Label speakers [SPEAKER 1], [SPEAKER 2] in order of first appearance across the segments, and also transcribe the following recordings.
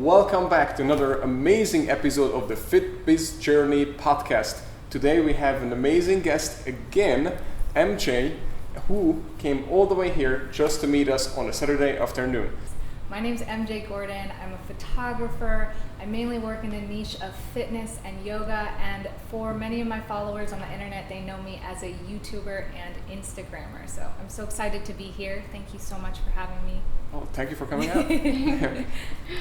[SPEAKER 1] welcome back to another amazing episode of the FitBiz Journey podcast. Today we have an amazing guest again, MJ, who came all the way here just to meet us on a Saturday afternoon.
[SPEAKER 2] My name's MJ Gordon. I'm a photographer. I mainly work in the niche of fitness and yoga, and for many of my followers on the internet, they know me as a YouTuber and Instagrammer. So I'm so excited to be here. Thank you so much for having me.
[SPEAKER 1] Oh, thank you for coming out.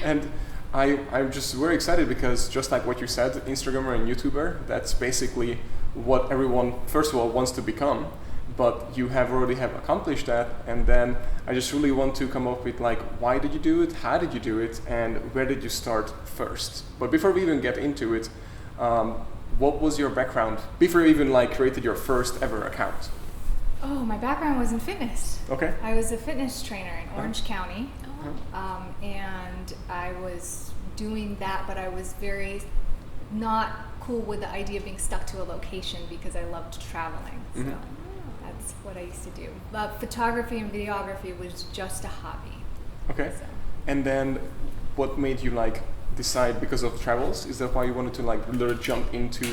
[SPEAKER 1] And I'm just very excited because just like what you said, Instagrammer and YouTuber, that's basically what everyone, first of all, wants to become. But you already have accomplished that, and then I just really want to come up with like, why did you do it, how did you do it, and where did you start first? But before we even get into it, what was your background before you even like created your first ever account?
[SPEAKER 2] Oh, my background was in fitness.
[SPEAKER 1] Okay.
[SPEAKER 2] I was a fitness trainer in Orange County, and I was doing that, but I was very not cool with the idea of being stuck to a location because I loved traveling. So. That's what I used to do. But photography and videography was just a hobby.
[SPEAKER 1] Okay.
[SPEAKER 2] So.
[SPEAKER 1] And then what made you like decide because of travels? Is that why you wanted to like really jump into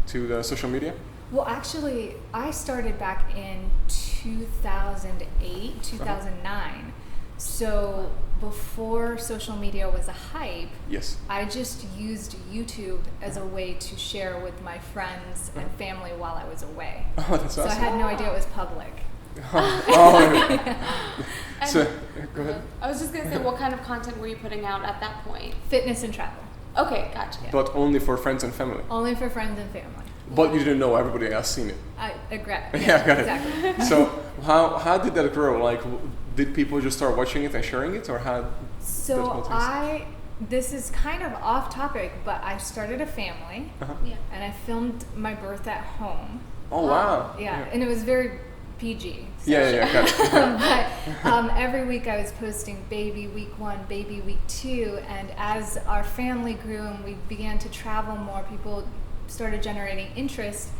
[SPEAKER 1] to the social media?
[SPEAKER 2] Well, actually, I started back in 2008, 2009. So before social media was a hype,
[SPEAKER 1] yes,
[SPEAKER 2] I just used YouTube as a way to share with my friends and family while I was away.
[SPEAKER 1] Oh, that's awesome.
[SPEAKER 2] So I had no idea it was public.
[SPEAKER 1] So, go ahead.
[SPEAKER 3] I was just going to say, what kind of content were you putting out at that point?
[SPEAKER 2] Fitness and travel.
[SPEAKER 3] Okay, gotcha.
[SPEAKER 2] Yeah.
[SPEAKER 1] But only for friends and family?
[SPEAKER 2] Only for friends and family.
[SPEAKER 1] But you didn't know everybody else seen it?
[SPEAKER 2] I agree.
[SPEAKER 1] Yeah, got it.
[SPEAKER 2] Exactly.
[SPEAKER 1] So how did that grow? Like, did people just start watching it and sharing it, or how?
[SPEAKER 2] So this is kind of off topic, but I started a family,
[SPEAKER 3] Yeah.
[SPEAKER 2] and I filmed my birth at home.
[SPEAKER 1] Oh wow!
[SPEAKER 2] Yeah, and it was very PG. So.
[SPEAKER 1] Yeah. Got it.
[SPEAKER 2] But every week I was posting baby week 1, baby week 2, and as our family grew and we began to travel more, people started generating interest.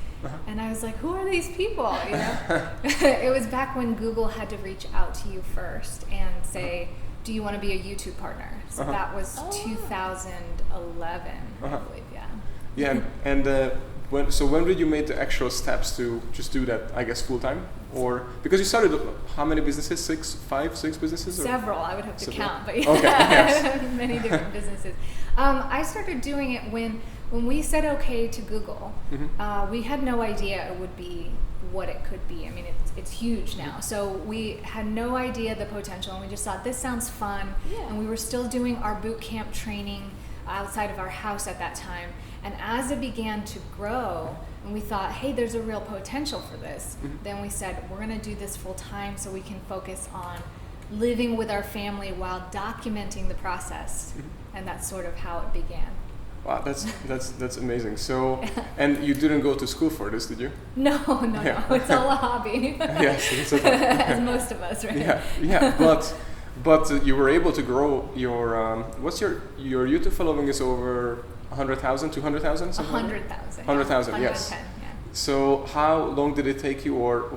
[SPEAKER 2] And I was like, who are these people? You know, it was back when Google had to reach out to you first and say, do you want to be a YouTube partner? So that was 2011, I believe, yeah.
[SPEAKER 1] Yeah, and when did you make the actual steps to just do that, I guess, full time? Or, because you started, how many businesses? 6 businesses? Or?
[SPEAKER 2] Several, I would have to count, but
[SPEAKER 1] okay, yes.
[SPEAKER 2] Many different businesses. I started doing it when we said okay to Google. We had no idea it would be what it could be. I mean, it's huge now. So we had no idea the potential, and we just thought this sounds fun.
[SPEAKER 3] Yeah.
[SPEAKER 2] And we were still doing our boot camp training outside of our house at that time. And as it began to grow, and we thought, hey, there's a real potential for this, then we said, we're going to do this full time so we can focus on living with our family while documenting the process. And that's sort of how it began.
[SPEAKER 1] Wow, that's amazing. So, and you didn't go to school for this, did you?
[SPEAKER 2] No, it's all a hobby.
[SPEAKER 1] Yes, it's
[SPEAKER 2] as most of us, right?
[SPEAKER 1] Yeah. But you were able to grow your what's your YouTube following is over 100,000, 200,000,
[SPEAKER 2] 100,000.
[SPEAKER 1] 100,000, yes.
[SPEAKER 2] Yeah.
[SPEAKER 1] So how long did it take you, or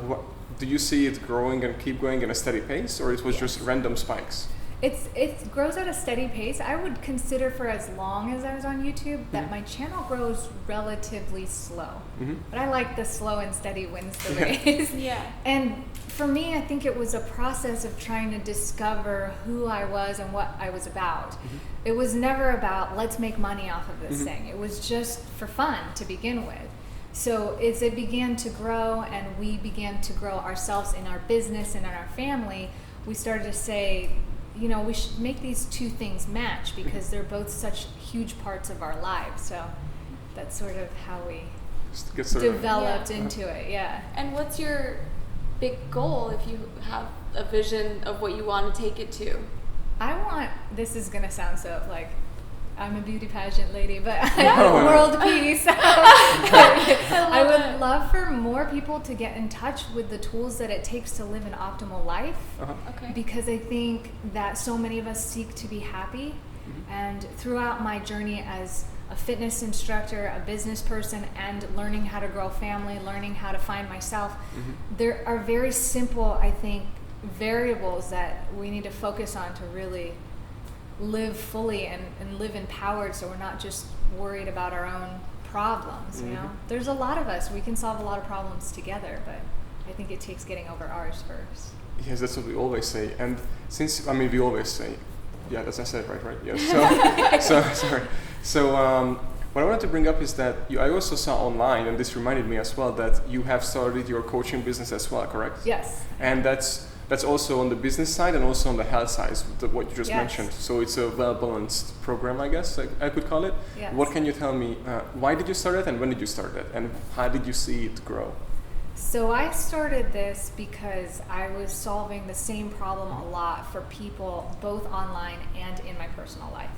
[SPEAKER 1] do you see it growing and keep going in a steady pace, or it was just random spikes?
[SPEAKER 2] It grows at a steady pace. I would consider for as long as I was on YouTube that my channel grows relatively slow. But I like the slow and steady wins the race.
[SPEAKER 3] Yeah.
[SPEAKER 2] And for me, I think it was a process of trying to discover who I was and what I was about. It was never about let's make money off of this thing. It was just for fun to begin with. So as it began to grow and we began to grow ourselves in our business and in our family, we started to say, you know, we should make these two things match because they're both such huge parts of our lives. So that's sort of how we developed into it, yeah.
[SPEAKER 3] And what's your big goal if you have a vision of what you want to take it to?
[SPEAKER 2] This is going to sound so like, I'm a beauty pageant lady, but I want world peace. I would love for more people to get in touch with the tools that it takes to live an optimal life.
[SPEAKER 3] Okay.
[SPEAKER 2] Because I think that so many of us seek to be happy. And throughout my journey as a fitness instructor, a business person, and learning how to grow family, learning how to find myself, there are very simple, I think, variables that we need to focus on to really live fully and live empowered, so we're not just worried about our own problems, you know? There's a lot of us. We can solve a lot of problems together, but I think it takes getting over ours first.
[SPEAKER 1] Yes, that's what we always say. And since, I mean, we always say, yeah, that's I said right? Yes. So, sorry. So, what I wanted to bring up is that I also saw online, and this reminded me as well, that you have started your coaching business as well, correct?
[SPEAKER 2] Yes.
[SPEAKER 1] And that's also on the business side and also on the health side, what you just mentioned. So it's a well-balanced program, I guess I could call it.
[SPEAKER 2] Yes.
[SPEAKER 1] What can you tell me, why did you start it and when did you start it? And how did you see it grow?
[SPEAKER 2] So I started this because I was solving the same problem a lot for people, both online and in my personal life.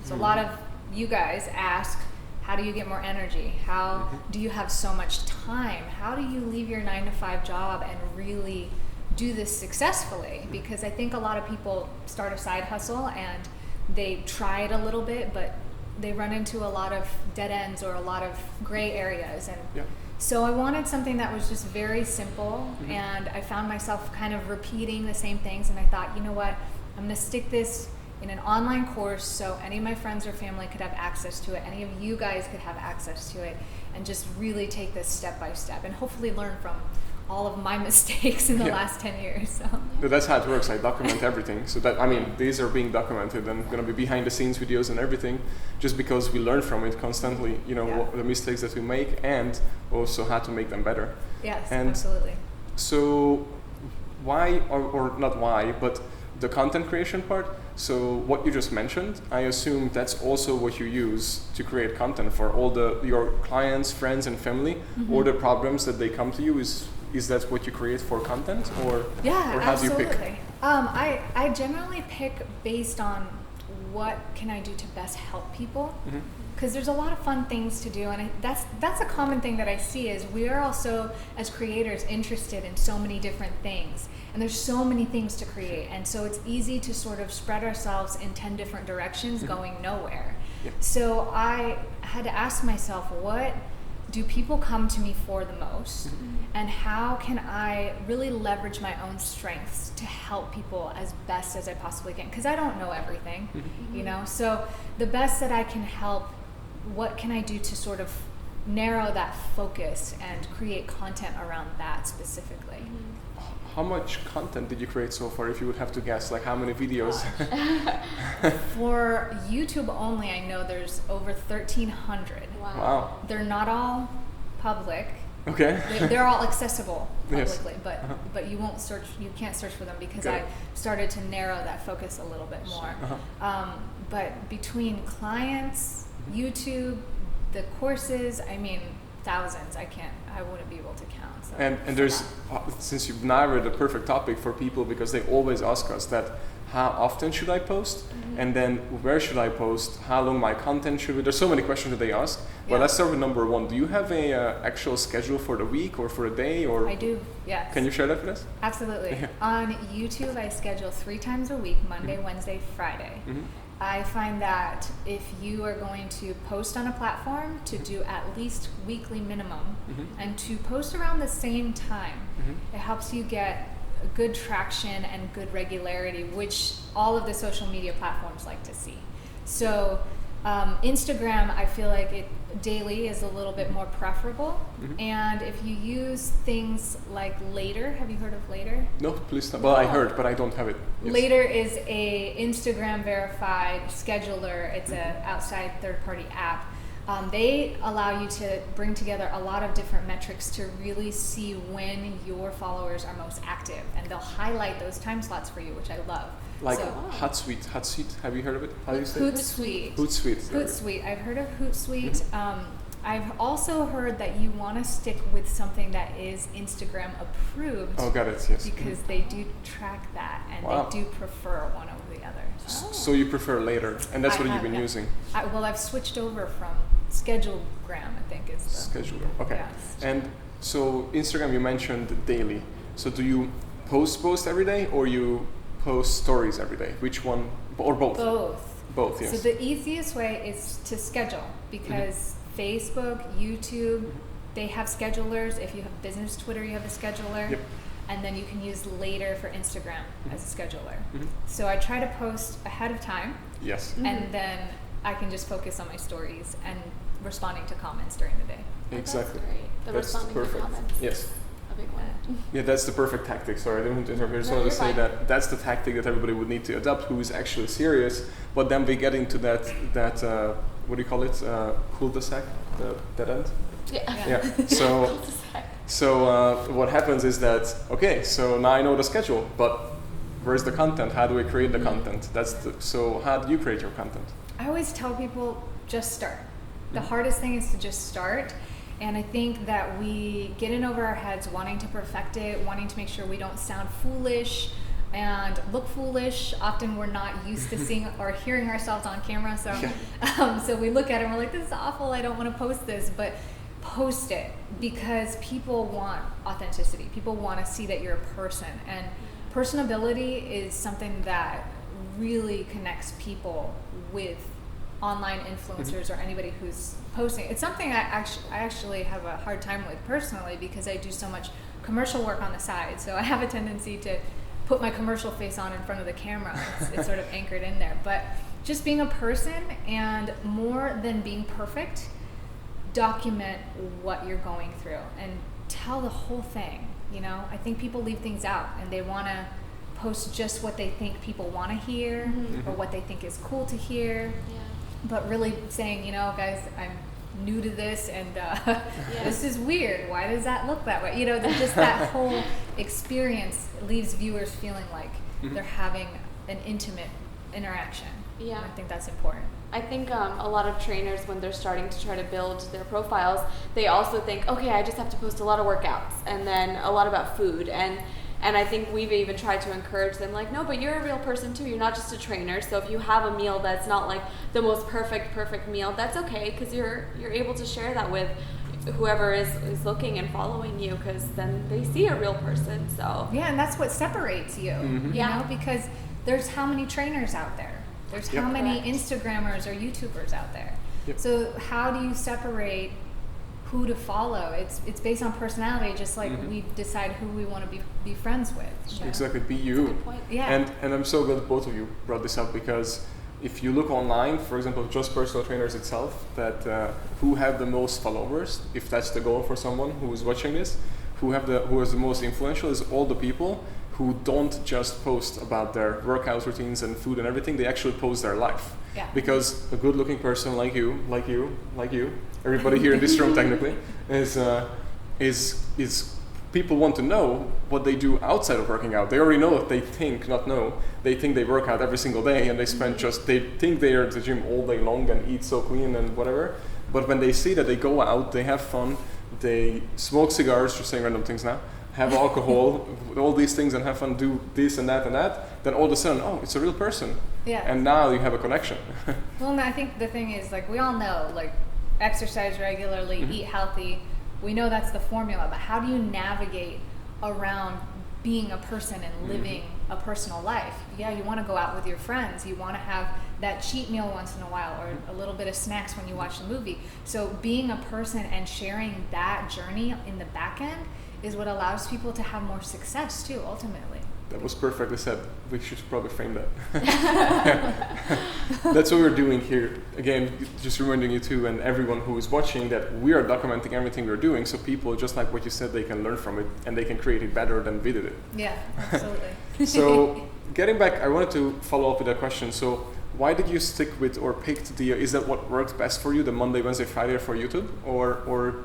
[SPEAKER 2] So a lot of you guys ask, how do you get more energy? How do you have so much time? How do you leave your 9-to-5 job and really do this successfully? Because I think a lot of people start a side hustle and they try it a little bit, but they run into a lot of dead ends or a lot of gray areas. And so I wanted something that was just very simple, and I found myself kind of repeating the same things, and I thought, you know what, I'm gonna stick this in an online course so any of my friends or family could have access to it, any of you guys could have access to it, and just really take this step by step and hopefully learn from all of my mistakes in the last 10 years. So.
[SPEAKER 1] That's how it works. I document everything. So that, I mean, these are being documented and going to be behind the scenes videos and everything, just because we learn from it constantly, you know, what, the mistakes that we make and also how to make them better.
[SPEAKER 2] Yes,
[SPEAKER 1] and
[SPEAKER 2] absolutely.
[SPEAKER 1] So why, or not why, but the content creation part, so what you just mentioned, I assume that's also what you use to create content for all your clients, friends and family, or the problems that they come to you is that what you create for content, or or how
[SPEAKER 2] absolutely.
[SPEAKER 1] do you pick?
[SPEAKER 2] I generally pick based on what can I do to best help people, because there's a lot of fun things to do, and that's a common thing that I see is we are also as creators interested in so many different things, and there's so many things to create, and so it's easy to sort of spread ourselves in 10 different directions going nowhere. So I had to ask myself, what do people come to me for the most, and how can I really leverage my own strengths to help people as best as I possibly can, because I don't know everything, you know, so the best that I can help, what can I do to sort of narrow that focus and create content around that specifically.
[SPEAKER 1] How much content did you create so far, if you would have to guess, like how many videos?
[SPEAKER 2] For YouTube only, I know there's over 1,300.
[SPEAKER 1] Wow.
[SPEAKER 2] They're not all public.
[SPEAKER 1] Okay.
[SPEAKER 2] They're all accessible publicly,
[SPEAKER 1] Yes.
[SPEAKER 2] but you won't search. You can't search for them because I started to narrow that focus a little bit more. But between clients, YouTube, the courses, I mean, thousands. I wouldn't be able to count. So
[SPEAKER 1] and there's, since you've narrowed the perfect topic for people, because they always ask us that, how often should I post? And then where should I post? How long my content should be? There's so many questions that they ask. But let's start with number one. Do you have a actual schedule for the week or for a day? Or
[SPEAKER 2] I do, yes.
[SPEAKER 1] Can you share that with us?
[SPEAKER 2] Absolutely. On YouTube, I schedule 3 times a week, Monday, Wednesday, Friday. I find that if you are going to post on a platform, to do at least weekly minimum, and to post around the same time, it helps you get good traction and good regularity, which all of the social media platforms like to see. So Instagram, I feel like daily is a little bit more preferable. And if you use things like Later, have you heard of Later?
[SPEAKER 1] No, please stop. Well, I heard, but I don't have it. Yes.
[SPEAKER 2] Later is a Instagram verified scheduler. It's an outside third-party app. They allow you to bring together a lot of different metrics to really see when your followers are most active, and they'll highlight those time slots for you, which I love.
[SPEAKER 1] Like Hootsuite. Have you heard of it? How do you say it?
[SPEAKER 2] Hootsuite.
[SPEAKER 1] Hootsuite.
[SPEAKER 2] I've heard of Hootsuite. I've also heard that you want to stick with something that is Instagram approved.
[SPEAKER 1] Oh, got it. Yes.
[SPEAKER 2] Because they do track that, and they do prefer one over the other.
[SPEAKER 1] So you prefer Later, and that's what you've been using.
[SPEAKER 2] I've switched over from Schedulegram, I think is the
[SPEAKER 1] Schedulegram. Okay.
[SPEAKER 2] Yeah.
[SPEAKER 1] And so Instagram, you mentioned daily. So do you post every day, or you post stories every day? Which one, or both? Both, yes.
[SPEAKER 2] So the easiest way is to schedule, because Facebook, YouTube, they have schedulers. If you have business Twitter, you have a scheduler. and then you can use later for Instagram as a scheduler. So I try to post ahead of time.
[SPEAKER 1] Yes.
[SPEAKER 2] And then I can just focus on my stories and responding to comments during the day.
[SPEAKER 1] Exactly.
[SPEAKER 3] That's great. The
[SPEAKER 1] That's
[SPEAKER 3] responding
[SPEAKER 1] perfect.
[SPEAKER 3] to comments.
[SPEAKER 1] Yes.
[SPEAKER 3] A big one.
[SPEAKER 1] Yeah, that's the perfect tactic. Sorry, I didn't want to interrupt. I just
[SPEAKER 3] No,
[SPEAKER 1] wanted to
[SPEAKER 3] you're
[SPEAKER 1] say
[SPEAKER 3] fine.
[SPEAKER 1] that that's the tactic that everybody would need to adopt who is actually serious. But then we get into that what do you call it? Cul-de-sac, the dead end.
[SPEAKER 3] Yeah.
[SPEAKER 1] Yeah. So what happens is that, okay, so now I know the schedule, but where's the content? How do I create the content? So how do you create your content?
[SPEAKER 2] I always tell people just start. The hardest thing is to just start. And I think that we get in over our heads wanting to perfect it, wanting to make sure we don't sound foolish and look foolish. Often we're not used to seeing or hearing ourselves on camera. So, so we look at it and we're like, this is awful. I don't want to post this. But post it, because people want authenticity. People want to see that you're a person. And personability is something that really connects people with online influencers or anybody who's posting. It's something I actually have a hard time with personally, because I do so much commercial work on the side. So I have a tendency to put my commercial face on in front of the camera. It's sort of anchored in there. But just being a person, and more than being perfect, document what you're going through and tell the whole thing. You know, I think people leave things out and they want to post just what they think people want to hear or what they think is cool to hear.
[SPEAKER 3] Yeah.
[SPEAKER 2] But really saying, you know, guys, I'm new to this and this is weird. Why does that look that way? You know, just that whole experience leaves viewers feeling like they're having an intimate interaction.
[SPEAKER 3] Yeah.
[SPEAKER 2] And I think that's important.
[SPEAKER 3] I think a lot of trainers, when they're starting to try to build their profiles, they also think, okay, I just have to post a lot of workouts and then a lot about food. And I think we've even tried to encourage them, like, no, but you're a real person too. You're not just a trainer. So if you have a meal that's not like the most perfect meal, that's okay, because you're able to share that with whoever is looking and following you, because then they see a real person. So
[SPEAKER 2] yeah, and that's what separates you. You know, because there's how many trainers out there. There's how many Instagrammers or YouTubers out there. So how do you separate who to follow? It's based on personality, just like we decide who we want to be friends with. So.
[SPEAKER 1] Exactly, be you.
[SPEAKER 3] Good point.
[SPEAKER 2] Yeah.
[SPEAKER 1] And I'm so glad both of you brought this up, because if you look online, for example, just personal trainers itself, that who have the most followers, if that's the goal for someone who is watching this, who is the most influential is all the people who don't just post about their workout routines and food and everything, they actually post their life.
[SPEAKER 2] Yeah.
[SPEAKER 1] Because a good looking person like you, everybody here in this room technically, is people want to know what they do outside of working out. They already know what they think, they think they work out every single day and they think they are at the gym all day long and eat so clean and whatever. But when they see that they go out, they have fun, they smoke cigars, just saying random things now, have alcohol, all these things, and have fun, do this and that, then all of a sudden, oh, it's a real person.
[SPEAKER 2] Yeah.
[SPEAKER 1] And now you have a connection.
[SPEAKER 2] Well, I think the thing is, like, we all know, like, exercise regularly, eat healthy. We know that's the formula, but how do you navigate around being a person and living a personal life? Yeah, you want to go out with your friends. You want to have that cheat meal once in a while, or a little bit of snacks when you watch the movie. So being a person and sharing that journey in the back end is what allows people to have more success too, ultimately.
[SPEAKER 1] That was perfectly said. We should probably frame that. That's what we're doing here. Again, just reminding you too, and everyone who is watching, that we are documenting everything we're doing, so people, just like what you said, they can learn from it and they can create it better than we did it.
[SPEAKER 2] Yeah, absolutely.
[SPEAKER 1] So getting back, I wanted to follow up with that question. So why did you stick with or picked is that what works best for you, the Monday, Wednesday, Friday for YouTube, or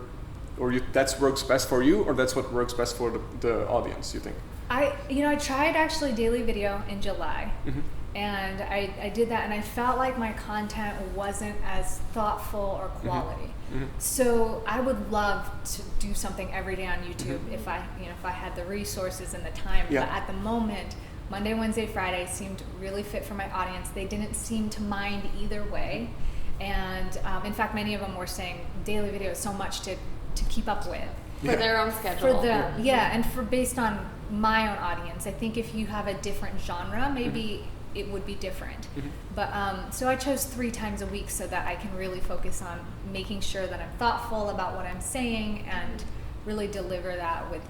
[SPEAKER 1] that's works best for you, or that's what works best for the audience, you think?
[SPEAKER 2] I tried actually daily video in July, and I did that, and I felt like my content wasn't as thoughtful or quality. So I would love to do something every day on YouTube if I had the resources and the time.
[SPEAKER 1] Yeah.
[SPEAKER 2] But at the moment, Monday, Wednesday, Friday seemed really fit for my audience. They didn't seem to mind either way, and in fact, many of them were saying daily video is so much to keep up with.
[SPEAKER 3] For their own schedule.
[SPEAKER 2] And for based on my own audience. I think if you have a different genre, maybe it would be different. But so I chose 3 times a week so that I can really focus on making sure that I'm thoughtful about what I'm saying and really deliver that with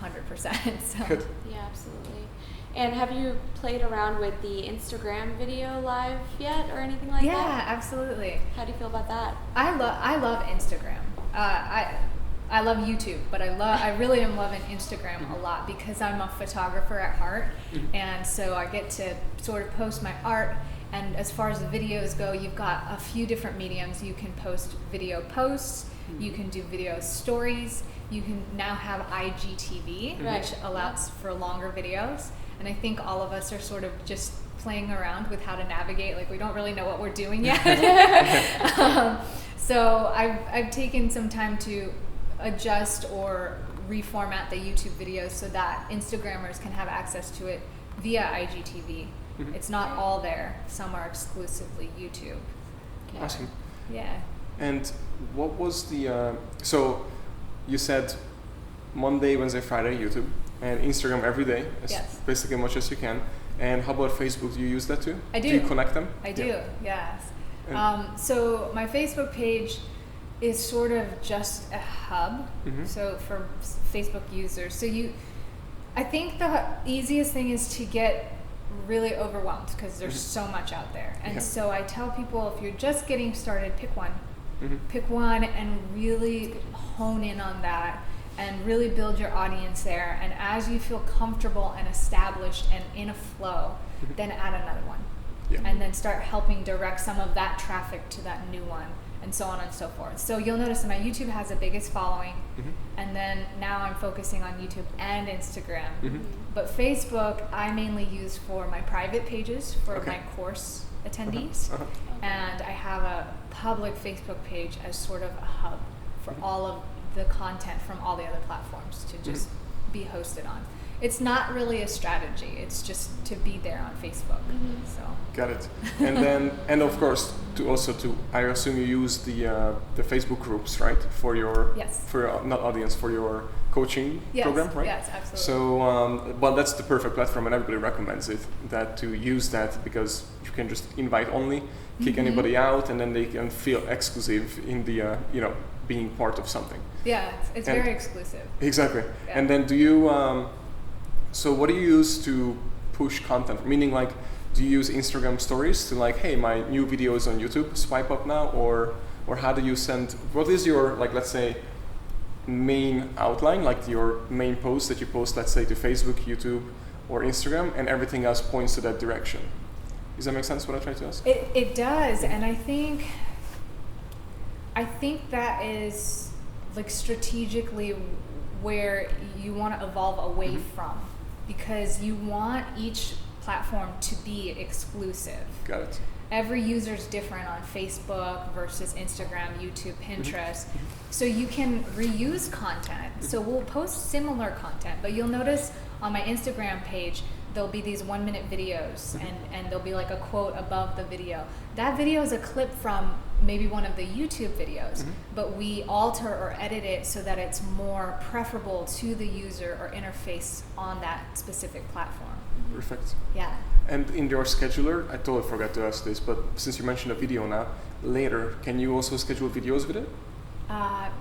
[SPEAKER 2] 100%. So.
[SPEAKER 1] Good.
[SPEAKER 3] Yeah, absolutely. And have you played around with the Instagram video live yet or anything like that?
[SPEAKER 2] Yeah, absolutely.
[SPEAKER 3] How do you feel about that?
[SPEAKER 2] I love Instagram. I love YouTube, but I really am loving Instagram a lot because I'm a photographer at heart, and so I get to sort of post my art. And as far as the videos go, you've got a few different mediums. You can post video posts, you can do video stories, you can now have IGTV, which allows for longer videos. And I think all of us are sort of just playing around with how to navigate. Like, we don't really know what we're doing yet. So I've taken some time to adjust or reformat the YouTube videos so that Instagrammers can have access to it via IGTV. It's not all there. Some are exclusively YouTube.
[SPEAKER 1] Awesome.
[SPEAKER 2] Yeah.
[SPEAKER 1] And what was the so you said Monday, Wednesday, Friday YouTube, and Instagram every day, basically as much as you can. And how about Facebook? Do you use that too?
[SPEAKER 2] I do.
[SPEAKER 1] Do you connect them?
[SPEAKER 2] I do, yes. So my Facebook page is sort of just a hub, so for Facebook users. So I think the easiest thing is to get really overwhelmed because there's so much out there. And so I tell people, if you're just getting started, pick one. Pick one and really hone in on that and really build your audience there. And as you feel comfortable and established and in a flow, then add another one. And then start helping direct some of that traffic to that new one, and so on and so forth. So you'll notice that my YouTube has the biggest following, and then now I'm focusing on YouTube and Instagram. But Facebook I mainly use for my private pages for my course attendees, and I have a public Facebook page as sort of a hub for all of the content from all the other platforms to just be hosted on. It's not really a strategy, it's just to be there on Facebook. So
[SPEAKER 1] got it. And then, and of course, I assume you use the Facebook groups, right? For your not audience, for your coaching program, right?
[SPEAKER 2] Yes, absolutely.
[SPEAKER 1] So, but that's the perfect platform, and everybody recommends it. That to use that because you can just invite only, kick anybody out, and then they can feel exclusive in the being part of something.
[SPEAKER 2] Yeah, it's very exclusive.
[SPEAKER 1] Exactly. Yeah. And then do you? So what do you use to push content? Meaning, like, do you use Instagram stories to like, hey, my new video is on YouTube, swipe up now, or how do you send? What is your, like, let's say, main outline, like your main post that you post, let's say, to Facebook, YouTube, or Instagram, and everything else points to that direction? Does that make sense? What I try to ask?
[SPEAKER 2] It does, and I think that is like strategically where you want to evolve away from. Because you want each platform to be exclusive.
[SPEAKER 1] Got it.
[SPEAKER 2] Every user's different on Facebook versus Instagram, YouTube, Pinterest. So you can reuse content. So we'll post similar content, but you'll notice on my Instagram page, there'll be these 1-minute videos and there'll be like a quote above the video. That video is a clip from maybe one of the YouTube videos, but we alter or edit it so that it's more preferable to the user or interface on that specific platform.
[SPEAKER 1] Perfect.
[SPEAKER 2] Yeah.
[SPEAKER 1] And in your scheduler, I totally forgot to ask this, but since you mentioned a video now, later, can you also schedule videos with it?
[SPEAKER 2] I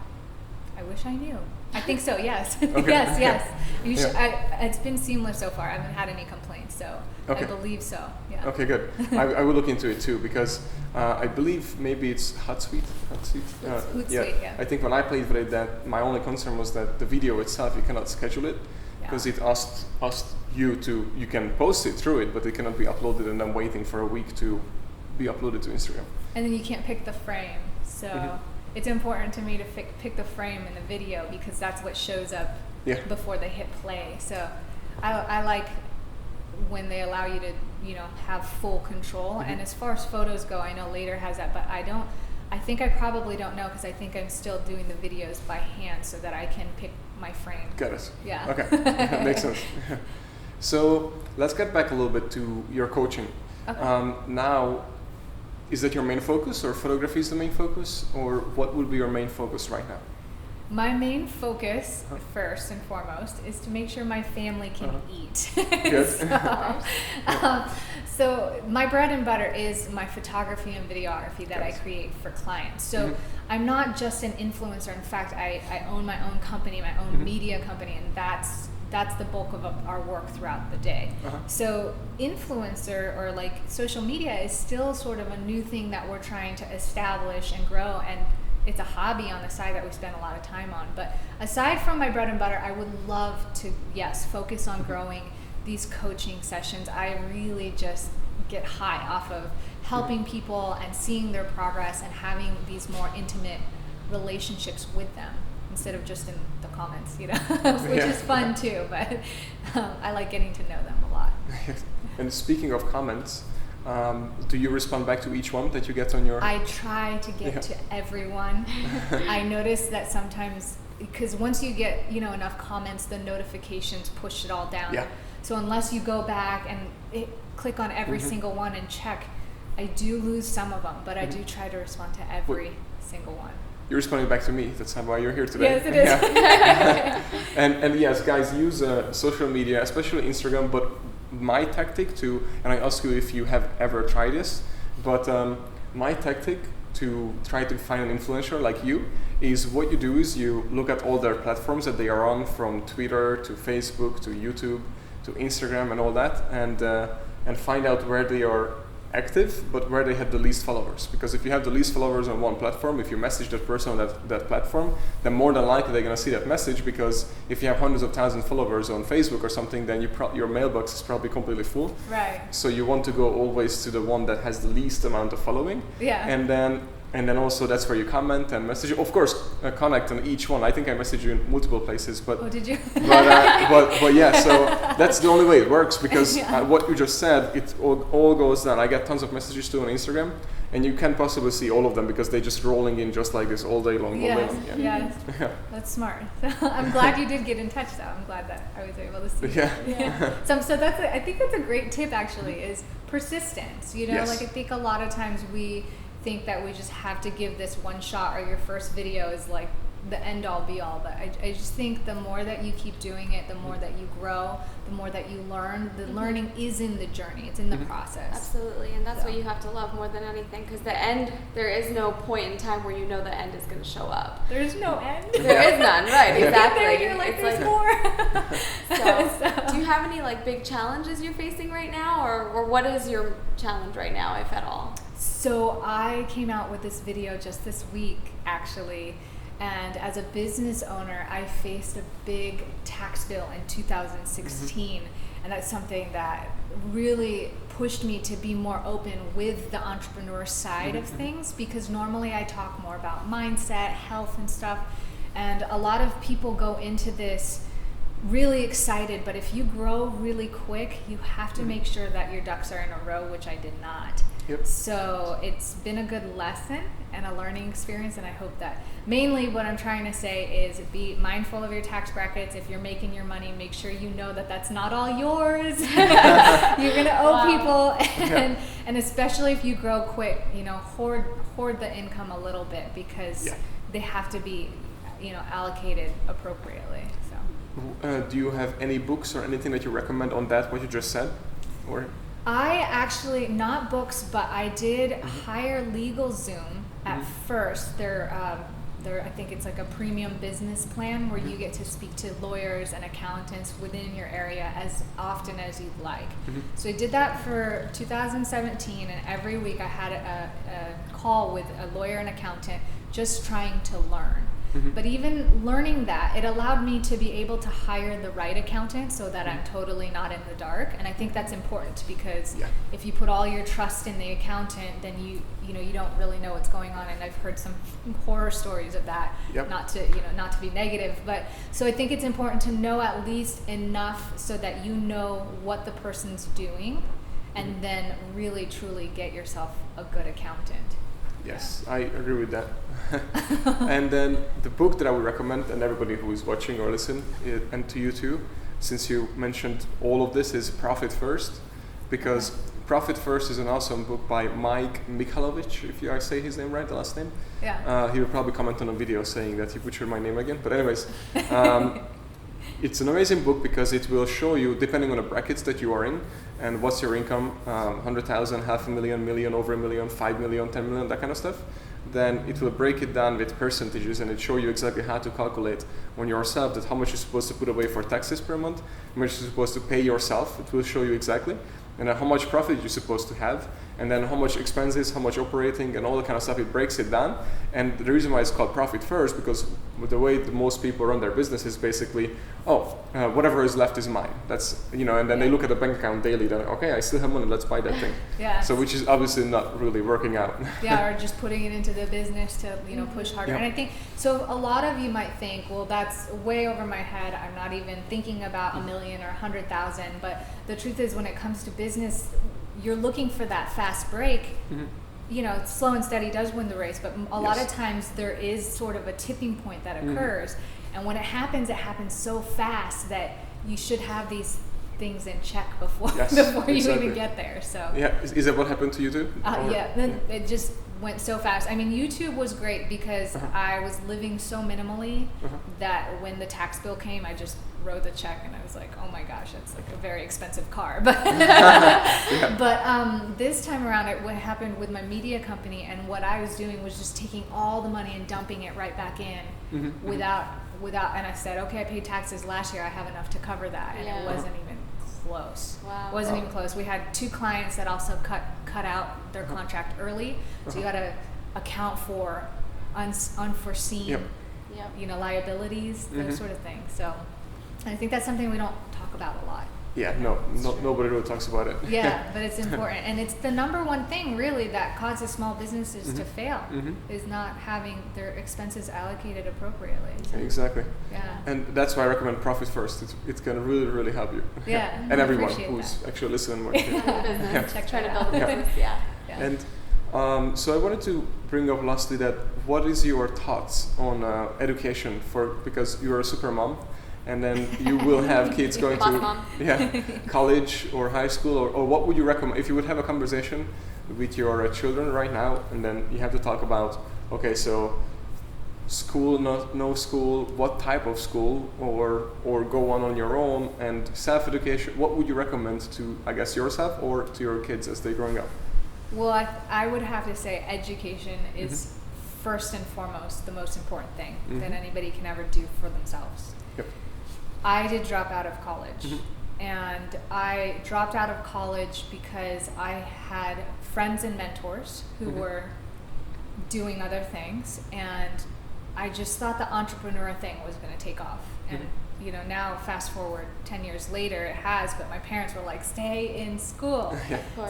[SPEAKER 2] wish I knew. I think so, yes.
[SPEAKER 1] Okay.
[SPEAKER 2] yes. You should, it's been seamless so far. I haven't had any complaints, so I believe so. Yeah.
[SPEAKER 1] Okay, good. I will look into it too, because I believe maybe it's Hootsuite.
[SPEAKER 2] Hootsuite, yeah.
[SPEAKER 1] I think when I played with it, that my only concern was that the video itself, you cannot schedule it, because it asked you can post it through it, but it cannot be uploaded and then waiting for a week to be uploaded to Instagram.
[SPEAKER 2] And then you can't pick the frame, so it's important to me to pick the frame in the video because that's what shows up before they hit play. So I like when they allow you to, have full control. And as far as photos go, I know Later has that, but I think I probably don't know because I think I'm still doing the videos by hand so that I can pick my frame.
[SPEAKER 1] Got it.
[SPEAKER 2] Yeah.
[SPEAKER 1] Okay, makes sense. So let's get back a little bit to your coaching. Okay. Now, is that your main focus, or photography is the main focus, or what would be your main focus right now?
[SPEAKER 2] My main focus, first and foremost, is to make sure my family can eat.
[SPEAKER 1] Yes.
[SPEAKER 2] So my bread and butter is my photography and videography that I create for clients. So I'm not just an influencer. In fact, I own my own company, my own media company, and that's the bulk of our work throughout the day. So influencer or like social media is still sort of a new thing that we're trying to establish and grow, and it's a hobby on the side that we spend a lot of time on. But aside from my bread and butter, I would love to, focus on growing these coaching sessions. I really just get high off of helping people and seeing their progress and having these more intimate relationships with them instead of just in the comments, which is fun too, but I like getting to know them a lot.
[SPEAKER 1] And speaking of comments, do you respond back to each one that you get on your...
[SPEAKER 2] I try to get to everyone. I notice that sometimes, because once you get enough comments, the notifications push it all down. So unless you go back and click on every single one and check, I do lose some of them, but I do try to respond to every single one.
[SPEAKER 1] You're responding back to me. That's why you're here today.
[SPEAKER 2] Yes, it is.
[SPEAKER 1] And yes, guys, use social media, especially Instagram. But my tactic and I ask you if you have ever tried this, but my tactic to try to find an influencer like you is what you do is you look at all their platforms that they are on, from Twitter to Facebook to YouTube to Instagram and all that, and find out where they are active, but where they have the least followers. Because if you have the least followers on one platform, if you message that person on that platform, then more than likely they're going to see that message, because if you have hundreds of thousands of followers on Facebook or something, then your mailbox is probably completely full.
[SPEAKER 2] Right.
[SPEAKER 1] So you want to go always to the one that has the least amount of following.
[SPEAKER 2] Yeah.
[SPEAKER 1] And then also that's where you comment and message. Of course, connect on each one. I think I messaged you in multiple places, but
[SPEAKER 2] oh, did you?
[SPEAKER 1] but yeah. So that's the only way it works, because what you just said, it all goes down. I get tons of messages too on Instagram, and you can't possibly see all of them because they're just rolling in just like this all day long.
[SPEAKER 2] Yes, yes. That's smart. I'm glad you did get in touch, though. I'm glad that I was able to see.
[SPEAKER 1] Yeah.
[SPEAKER 2] So I think that's a great tip. Actually, is persistence.
[SPEAKER 1] Yes.
[SPEAKER 2] Like I think a lot of times we think that we just have to give this one shot, or your first video is like the end all be all, but I just think the more that you keep doing it, the more that you grow, the more that you learn. The learning is in the journey, it's in the process.
[SPEAKER 3] Absolutely, and that's what you have to love more than anything, because the end, there is no point in time where you know the end is going to show up.
[SPEAKER 2] There's no end.
[SPEAKER 3] There is none, right? Exactly.
[SPEAKER 2] There, you're like, there's more.
[SPEAKER 3] So, do you have any like big challenges you're facing right now, or what is your challenge right now, if at all?
[SPEAKER 2] So I came out with this video just this week, actually, and as a business owner, I faced a big tax bill in 2016, and that's something that really pushed me to be more open with the entrepreneur side of things, because normally I talk more about mindset, health and stuff, and a lot of people go into this really excited, but if you grow really quick, you have to make sure that your ducks are in a row, which I did not. So it's been a good lesson and a learning experience, and I hope that mainly what I'm trying to say is be mindful of your tax brackets. If you're making your money, make sure you know that that's not all yours. You're gonna owe people, and especially if you grow quick, hoard the income a little bit, because they have to be allocated appropriately.
[SPEAKER 1] Do you have any books or anything that you recommend on that, what you just said? Or
[SPEAKER 2] I actually, not books, but I did hire LegalZoom at first. They're I think it's like a premium business plan where you get to speak to lawyers and accountants within your area as often as you'd like. So I did that for 2017, and every week I had a call with a lawyer and accountant just trying to learn. But even learning that, it allowed me to be able to hire the right accountant so that I'm totally not in the dark. And I think that's important, because if you put all your trust in the accountant, then you don't really know what's going on. And I've heard some horror stories of that. Not to be negative, but so I think it's important to know at least enough so that you know what the person's doing, and then really truly get yourself a good accountant.
[SPEAKER 1] Yes, I agree with that. And then the book that I would recommend, and everybody who is watching or listening, and to you too, since you mentioned all of this, is Profit First, because Profit First is an awesome book by Mike Mikhailovich, if I say his name right, the last name.
[SPEAKER 2] Yeah.
[SPEAKER 1] He will probably comment on a video saying that he butchered my name again. But anyways, it's an amazing book because it will show you, depending on the brackets that you are in, and what's your income, 100,000, half a million, million, over a million, 5 million, 10 million, that kind of stuff. Then it will break it down with percentages and it show you exactly how to calculate on yourself that how much you're supposed to put away for taxes per month, how much you're supposed to pay yourself, it will show you exactly, and then how much profit you're supposed to have, and then how much expenses, how much operating, and all that kind of stuff. It breaks it down. And the reason why it's called Profit First, because the way that most people run their business is basically, whatever is left is mine. That's, and then they look at the bank account daily, then, okay, I still have money, let's buy that thing.
[SPEAKER 2] Yeah.
[SPEAKER 1] So which is obviously not really working out.
[SPEAKER 2] Yeah, or just putting it into the business to, push harder.
[SPEAKER 1] Yeah.
[SPEAKER 2] And I think, so a lot of you might think, well, that's way over my head. I'm not even thinking about 1 million or 100,000. But the truth is, when it comes to business, you're looking for that fast break. Slow and steady does win the race, but a lot of times there is sort of a tipping point that occurs. And when it happens so fast that you should have these things in check before you even get there. So
[SPEAKER 1] yeah, is that what happened to you too?
[SPEAKER 2] Then it just went so fast. I mean, YouTube was great because I was living so minimally that when the tax bill came, I just wrote the check and I was like, oh my gosh, it's like a very expensive car. But this time around, what happened with my media company, and what I was doing was just taking all the money and dumping it right back in without, and I said, okay, I paid taxes last year, I have enough to cover that, and it wasn't even close.
[SPEAKER 3] Wow.
[SPEAKER 2] Wasn't even close. We had 2 clients that also cut out their contract early, so you got to account for unforeseen, liabilities, those sort of things. So I think that's something we don't talk about a lot.
[SPEAKER 1] Yeah, nobody really talks about it.
[SPEAKER 2] Yeah, but it's important, and it's the number one thing really that causes small businesses to fail is not having their expenses allocated appropriately. So,
[SPEAKER 1] exactly.
[SPEAKER 2] Yeah.
[SPEAKER 1] And that's why I recommend Profit First. It's going to really, really help you.
[SPEAKER 2] Yeah.
[SPEAKER 1] And everyone who's actually listening.
[SPEAKER 3] Trying to build a business. Yeah.
[SPEAKER 1] And so I wanted to bring up lastly that what is your thoughts on education because you're a super mom. And then you will have kids going to college or high school, or what would you recommend if you would have a conversation with your children right now, and then you have to talk about, okay, so school, no school, what type of school, or go on your own, and self-education. What would you recommend to, I guess, yourself or to your kids as they're growing up?
[SPEAKER 2] Well, I would have to say education is first and foremost the most important thing that anybody can ever do for themselves.
[SPEAKER 1] Yep.
[SPEAKER 2] I did drop out of college, and I dropped out of college because I had friends and mentors who were doing other things, and I just thought the entrepreneur thing was going to take off. And now fast forward 10 years later, it has, but my parents were like, stay in school.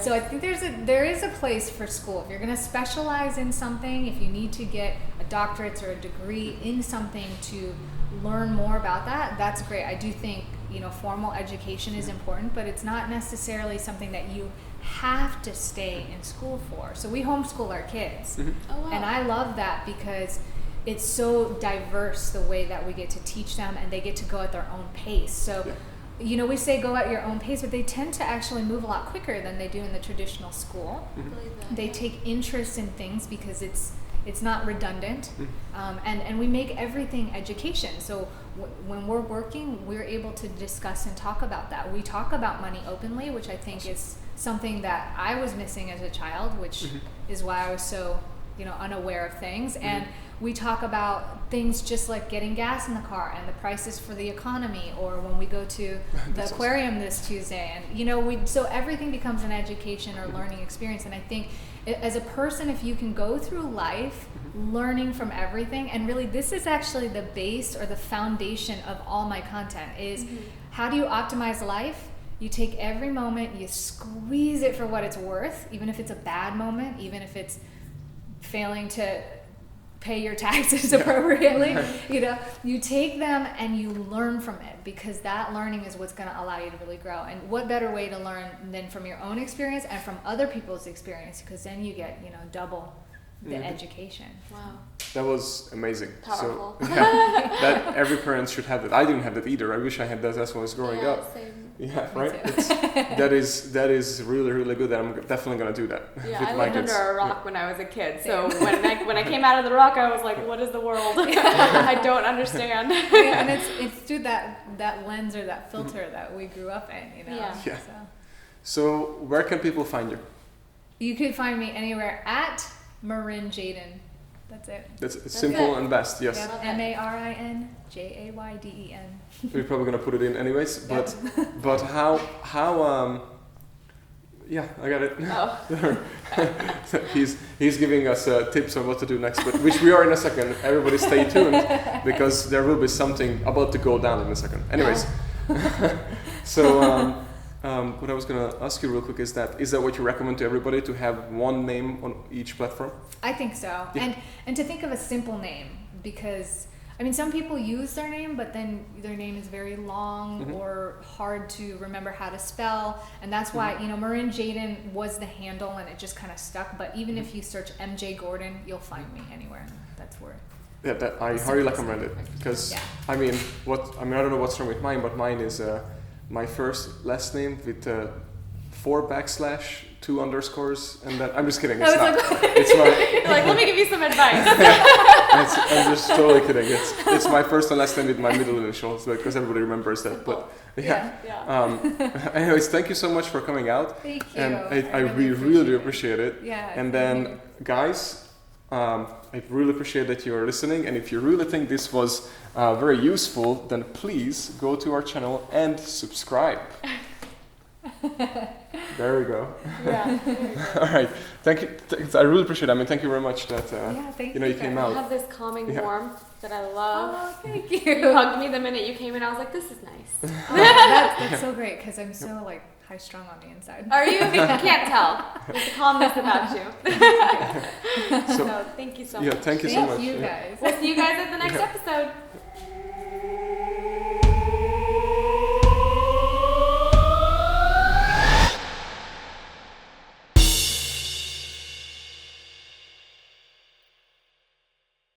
[SPEAKER 2] So I think there is a place for school. If you're going to specialize in something, if you need to get a doctorate or a degree in something to learn more about that, that's great. I do think formal education is important, but it's not necessarily something that you have to stay in school for. So we homeschool our kids.
[SPEAKER 3] Oh, wow.
[SPEAKER 2] And I love that because it's so diverse the way that we get to teach them, and they get to go at their own pace. So we say go at your own pace, but they tend to actually move a lot quicker than they do in the traditional school. They take interest in things because it's not redundant, and we make everything education. So when we're working, we're able to discuss and talk about that. We talk about money openly, which I think is something that I was missing as a child, which is why I was so unaware of things. And we talk about things just like getting gas in the car and the prices for the economy, or when we go to the aquarium this Tuesday, and so everything becomes an education or learning experience. And I think as a person, if you can go through life learning from everything, and really this is actually the base or the foundation of all my content, is how do you optimize life? You take every moment, you squeeze it for what it's worth, even if it's a bad moment, even if it's failing to pay your taxes appropriately. You take them and you learn from it, because that learning is what's going to allow you to really grow. And what better way to learn than from your own experience and from other people's experience, because then you get double the education.
[SPEAKER 3] Wow.
[SPEAKER 1] That was amazing.
[SPEAKER 3] Powerful.
[SPEAKER 1] So that every parent should have that. I didn't have that either. I wish I had that as when I was growing up.
[SPEAKER 3] Same.
[SPEAKER 1] Yeah,
[SPEAKER 2] Me
[SPEAKER 1] right.
[SPEAKER 2] too.
[SPEAKER 1] That is really really good. I'm definitely gonna do that.
[SPEAKER 3] Yeah,
[SPEAKER 1] with
[SPEAKER 3] I
[SPEAKER 1] my
[SPEAKER 3] lived
[SPEAKER 1] kids.
[SPEAKER 3] under a rock when I was a kid. So when I came out of the rock, I was like, "What is the world? I don't understand."
[SPEAKER 2] Yeah, and it's through that lens or that filter that we grew up in, you know.
[SPEAKER 3] Yeah.
[SPEAKER 1] Yeah. So where can people find you?
[SPEAKER 2] You could find me anywhere at Marin Jaden. That's it.
[SPEAKER 1] That's simple
[SPEAKER 3] it.
[SPEAKER 1] and best. Yes.
[SPEAKER 2] Yep.
[SPEAKER 3] Love it.
[SPEAKER 2] MarinJayden.
[SPEAKER 1] We're probably gonna put it in anyways. But how yeah, I got it.
[SPEAKER 3] Oh.
[SPEAKER 1] He's giving us tips on what to do next, but which we are in a second. Everybody stay tuned because there will be something about to go down in a second. Anyways, so what I was gonna ask you real quick is that what you recommend to everybody, to have one name on each platform?
[SPEAKER 2] I think so.
[SPEAKER 1] Yeah.
[SPEAKER 2] And to think of a simple name, because I mean, some people use their name, but then their name is very long or hard to remember how to spell, and that's why Marin Jaden was the handle, and it just kind of stuck. But even if you search MJ Gordon, you'll find me anywhere. That's where.
[SPEAKER 1] Yeah, that I highly recommend it because I don't know what's wrong with mine, but mine is my first last name with 4 backslash 2 underscores, and then I'm just kidding. It's not. It's my.
[SPEAKER 3] Like, let me give you some advice.
[SPEAKER 1] I'm just totally kidding. It's my first and last name with my middle initials because everybody remembers that. But yeah. Anyways, thank you so much for coming out.
[SPEAKER 2] Thank you.
[SPEAKER 1] And I really appreciate it.
[SPEAKER 2] Yeah.
[SPEAKER 1] And then guys, I really appreciate that you are listening. And if you really think this was very useful, then please go to our channel and subscribe. There we go.
[SPEAKER 3] Yeah.
[SPEAKER 1] All right. Thank you. I really appreciate it. I mean, thank you very much that
[SPEAKER 2] thank
[SPEAKER 1] you came out.
[SPEAKER 3] I have this calming warmth that I love.
[SPEAKER 2] Oh, thank
[SPEAKER 3] You
[SPEAKER 2] you.
[SPEAKER 3] hugged me the minute you came in. I was like, this is nice.
[SPEAKER 2] That's so great because I'm so like high strung on the inside.
[SPEAKER 3] Are you? Can't tell. There's a calmness about you. So thank you so much.
[SPEAKER 1] Yeah, thank you so much.
[SPEAKER 2] Thank you guys.
[SPEAKER 3] We'll see you guys at the next episode.